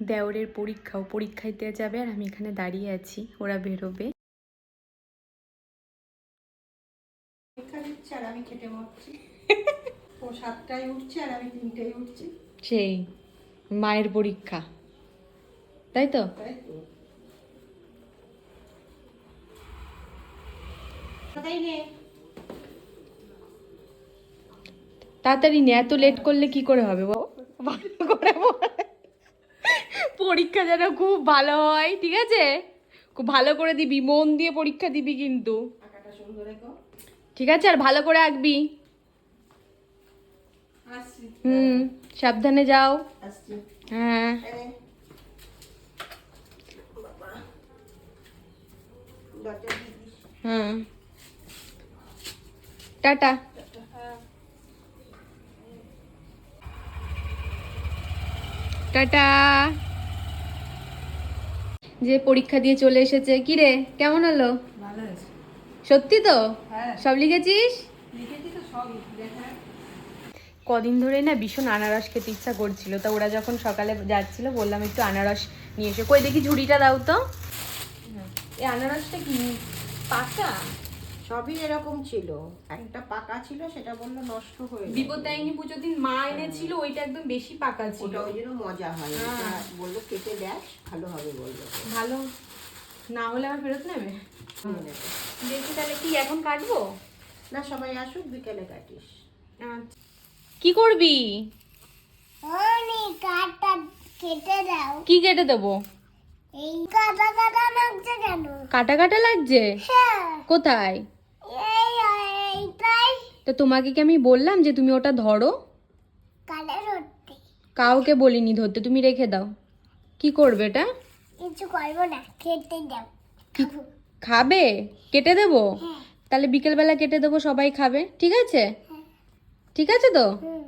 দেওরের পরীক্ষায় দেওয়া যাবে আর আমি এখানে দাঁড়িয়ে আছি, ওরা বেরোবে। আর আমি খেটে মরছি। ও 7টায় উঠছে আর আমি 3টায় উঠছি। সেই মায়ের পরীক্ষা, তাই তো? তাড়াতাড়ি নে, এত লেট করলে কি করে হবে বাবা? ভালো করে পরীক্ষা যেন খুব ভালো হয়, ঠিক আছে? খুব ভালো করে দিবি, মন দিয়ে পরীক্ষা দিবি কিন্তু, ঠিক আছে? আর ভালো করে আঁকবি। সাবধানে যাও। হ্যাঁ হ্যাঁ, টাটা। টাটা। যে পরীক্ষা দিয়ে চলে এসেছে, কি রে কেমন হলো? ভালো আছে। সত্যি তো? হ্যাঁ। সব লিখেছিস? লিখেছি তো সবই, দেখা। কদিন ধরে না ভীষণ আনারস খেতে ইচ্ছা করছিল, তা ওরা যখন সকালে যাচ্ছিল বললাম একটু আনারস নিয়ে এসো। কই দেখি ঝুড়িটা দাও তো। এই আনারসটা কি পাকা? সবই এরকম ছিল, একটা পাকা ছিল, সেটা বললো নষ্ট হয়ে যাবে। বিপত্তারিণী পুজোর দিন মা এনেছিল, ওইটা একদম বেশি পাকা ছিল। ওটা ওই জন্য মজা হয়। হ্যাঁ। এটা বললো কেটে দেখ, ভালো হবে বললো। ভালো না হলে আবার ফেরত নেবে। দেখি তাহলে কি এখন কাটবো? না, সবাই আসুক, বিকেলে কাটিস। আচ্ছা। কি করবি? কেটে দাও। কি কেটে দেবো? এই কাটা কাটা লাগছে কেন? কাটা কাটা লাগছে? হ্যাঁ, কোথায়? এইটাই তো তোমাকে কি আমি বললাম যে তুমি ওটা ধরো? কাটা রুটি। কাউকে বলিনি ধরতে, তুমি রেখে দাও। কি করবে এটা? কিছু করবো না, খেতে দাও। কি খাবে? কেটে দেবো? হ্যাঁ। তাহলে বিকেলবেলা কেটে দেবো, সবাই খাবে, ঠিক আছে? ঠিক আছে তো? হুম।